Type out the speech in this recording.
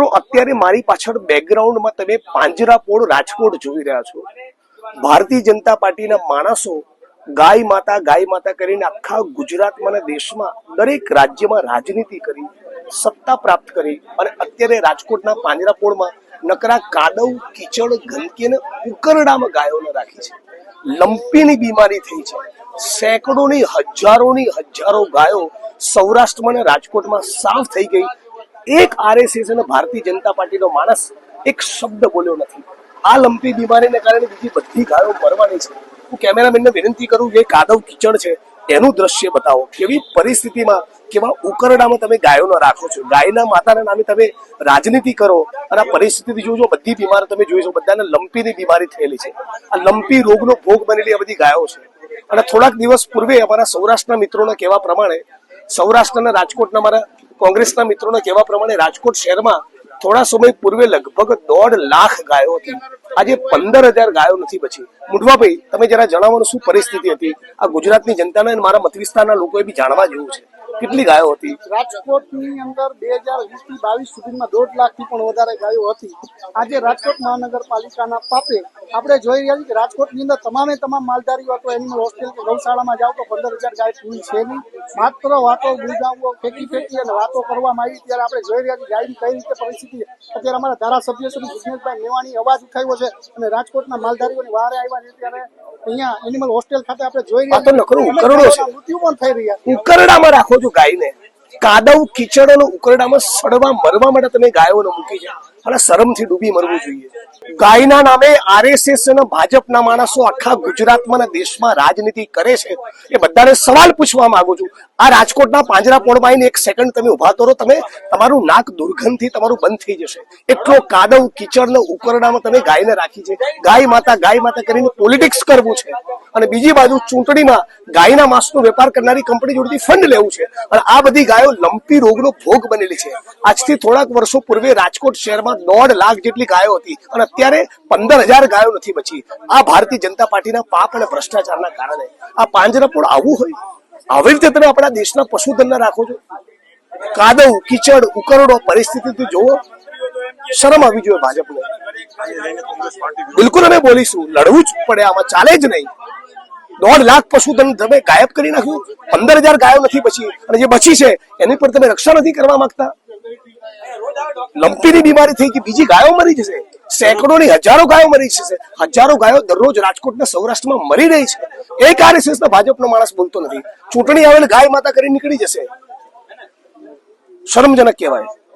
મિત્રો અત્યારે મારી પાછળ બેકગ્રાઉન્ડમાં તમે પાંજરાપોળ રાજકોટ જોઈ રહ્યા છો. ભારતીય જનતા પાર્ટીના માણસો ગાય માતા કરીને આખા ગુજરાતમાં અને દેશમાં દરેક રાજ્યમાં રાજનીતિ કરી, સત્તા પ્રાપ્ત કરી અને અત્યારે રાજકોટના પાંજરાપોળમાં નકરા કાદવ, કીચડ, ગંદકી અને ઉકરડામાં ગાયોને રાખી છે. લંપીની બીમારી થઈ છે. સેંકડોની હજારો ગાયો સૌરાષ્ટ્રમાં અને રાજકોટમાં સાફ થઈ ગઈ. એક આરએસએસ અને ભારતીય જનતા પાર્ટીનો માણસ એક શબ્દ બોલ્યો નથી. આ લંપી બીમારીને કારણે બીજી બધી ગાયો મરવાની છે. હું કેમેરામેનને વિનંતી કરું, જે કાદવ કીચડ છે એનું દ્રશ્ય બતાવો. કેવી પરિસ્થિતિમાં, કેવા ઉકરડામાં તમે ગાયોને રાખો છો. ગાયના માતાના નામે તમે રાજનીતિ કરો અને આ પરિસ્થિતિ જોજો. બધી બીમારી તમે જોઈશો, બધાને લંપીની બીમારી થયેલી છે. આ લંપી રોગનો ભોગ બનેલી આ બધી ગાયો છે. અને થોડાક દિવસ પૂર્વે અમારા સૌરાષ્ટ્રના મિત્રોના કહેવા પ્રમાણે, સૌરાષ્ટ્રના રાજકોટના મારા કોંગ્રેસના મિત્રોના કહેવા પ્રમાણે રાજકોટ શહેરમાં થોડા સમય પૂર્વે લગભગ 1.5 લાખ ગાયો હતી. આજે 15,000 ગાયો નથી બચી. મુઢવાભાઈ, તમે જરા જણાવવાનું શું પરિસ્થિતિ હતી? આ ગુજરાતની જનતાને અને મારા મત વિસ્તારના લોકોએ બી જાણવા જેવું છે. કેટલી ગાયો હતી રાજકોટની અંદર? 2020 થી 22 સુધીમાં 1.5 લાખથી પણ વધારે ગાયો હતી. આજે રાજકોટ મહાનગરપાલિકાના પાપે આપણે જોઈ રહ્યા છીએ કે રાજકોટની અંદર તમામ માલધારીઓ અથવા એનિમલ હોસ્ટેલ કે ગૌશાળામાં જાઓ તો 15,000 ગાય પૂરી છે નહીં. માત્ર વાતો, ગુંજાવો, ફેંકી અને વાતો કરવામાં આવી. ત્યારે આપણે જોઈ રહ્યા છીએ ગાયની કઈ રીતે પરિસ્થિતિ. અત્યારે અમારા ધારાસભ્ય શ્રી જિગ્નેશભાઈ મેવાણી અવાજ ઉઠાવ્યો છે અને રાજકોટના માલધારીઓની વારે આવ્યા છે. ત્યારે અહીંયા એનિમલ હોસ્ટેલ ખાતે આપણે જોઈ રહ્યા છીએ મૃત્યુ પણ થઈ રહ્યા છે. ઉકરડામાં રાખો છો ગાયને. કાદવ, કીચડ અને ઉકરડામાં સડવા મરવા માટે તમે ગાયોને મૂકી છે. અને શરમથી ડૂબી મરવું જોઈએ. ગાયના નામે આરએસએસ અને ભાજપના માણસો આખા ગુજરાતમાં અને દેશમાં રાજનીતિ કરે છે. એ બધાને સવાલ પૂછવા માંગુ છું. આ રાજકોટના પાંજરાપોળમાં આવીને એક સેકન્ડ તમે ઉભા તો રહો. તમે તમારું નાક દુર્ગંધથી તમારું બંધ થઈ જશે. એટલો કાદવ, કીચડ ને ઉકરડામાં તમે ગાયને રાખી છે. ગાય માતા કરીને પોલિટિક્સ કરવું છે અને બીજી બાજુ ચૂંટણીમાં ગાયના માંસનો વેપાર કરનારી કંપની જોડેથી ફંડ લેવું છે. અને આ બધી ગાયો લંપી રોગનો ભોગ બનેલી છે. આજથી થોડાક વર્ષો પૂર્વે રાજકોટ શહેરમાં 1.5 લાખ જેટલી ગાયો હતી અને અત્યારે 15,000 ગાયો નથી બચી. આ ભારતીય જનતા પાર્ટીના પાપ અને ભ્રષ્ટાચારના કારણે. આ પાંજરાપોળ આવું હોય? આવી રીતે તમે આપણા દેશના પશુધનને રાખો છો. કાદવ, કીચડ, ઉકરડો પરિસ્થિતિ જોવો. શરમ આવી જોઈએ ભાજપને. બિલકુલ અમે બોલીશું, લડવું જ પડે, આમાં ચાલે જ નહીં. 1.5 લાખ પશુધન તમે ગાયબ કરી નાખ્યું. 15,000 ગાયો નથી બચી અને જે બચી છે એની પર તમે રક્ષા નથી કરવા માંગતા. લંપીની બીમારી થઈ કે બીજી ગાયો મરી જશે. સેંકડોની હજારો ગાયો મરી જશે. હજારો ગાયો દરરોજ રાજકોટના સૌરાષ્ટ્રમાં મરી રહી છે. એક આરએસએસના ભાજપનો માણસ બોલતો નથી. ચૂંટણી આવેલ ગાય માતા કરી નીકળી જશે. શરમજનક કહેવાય.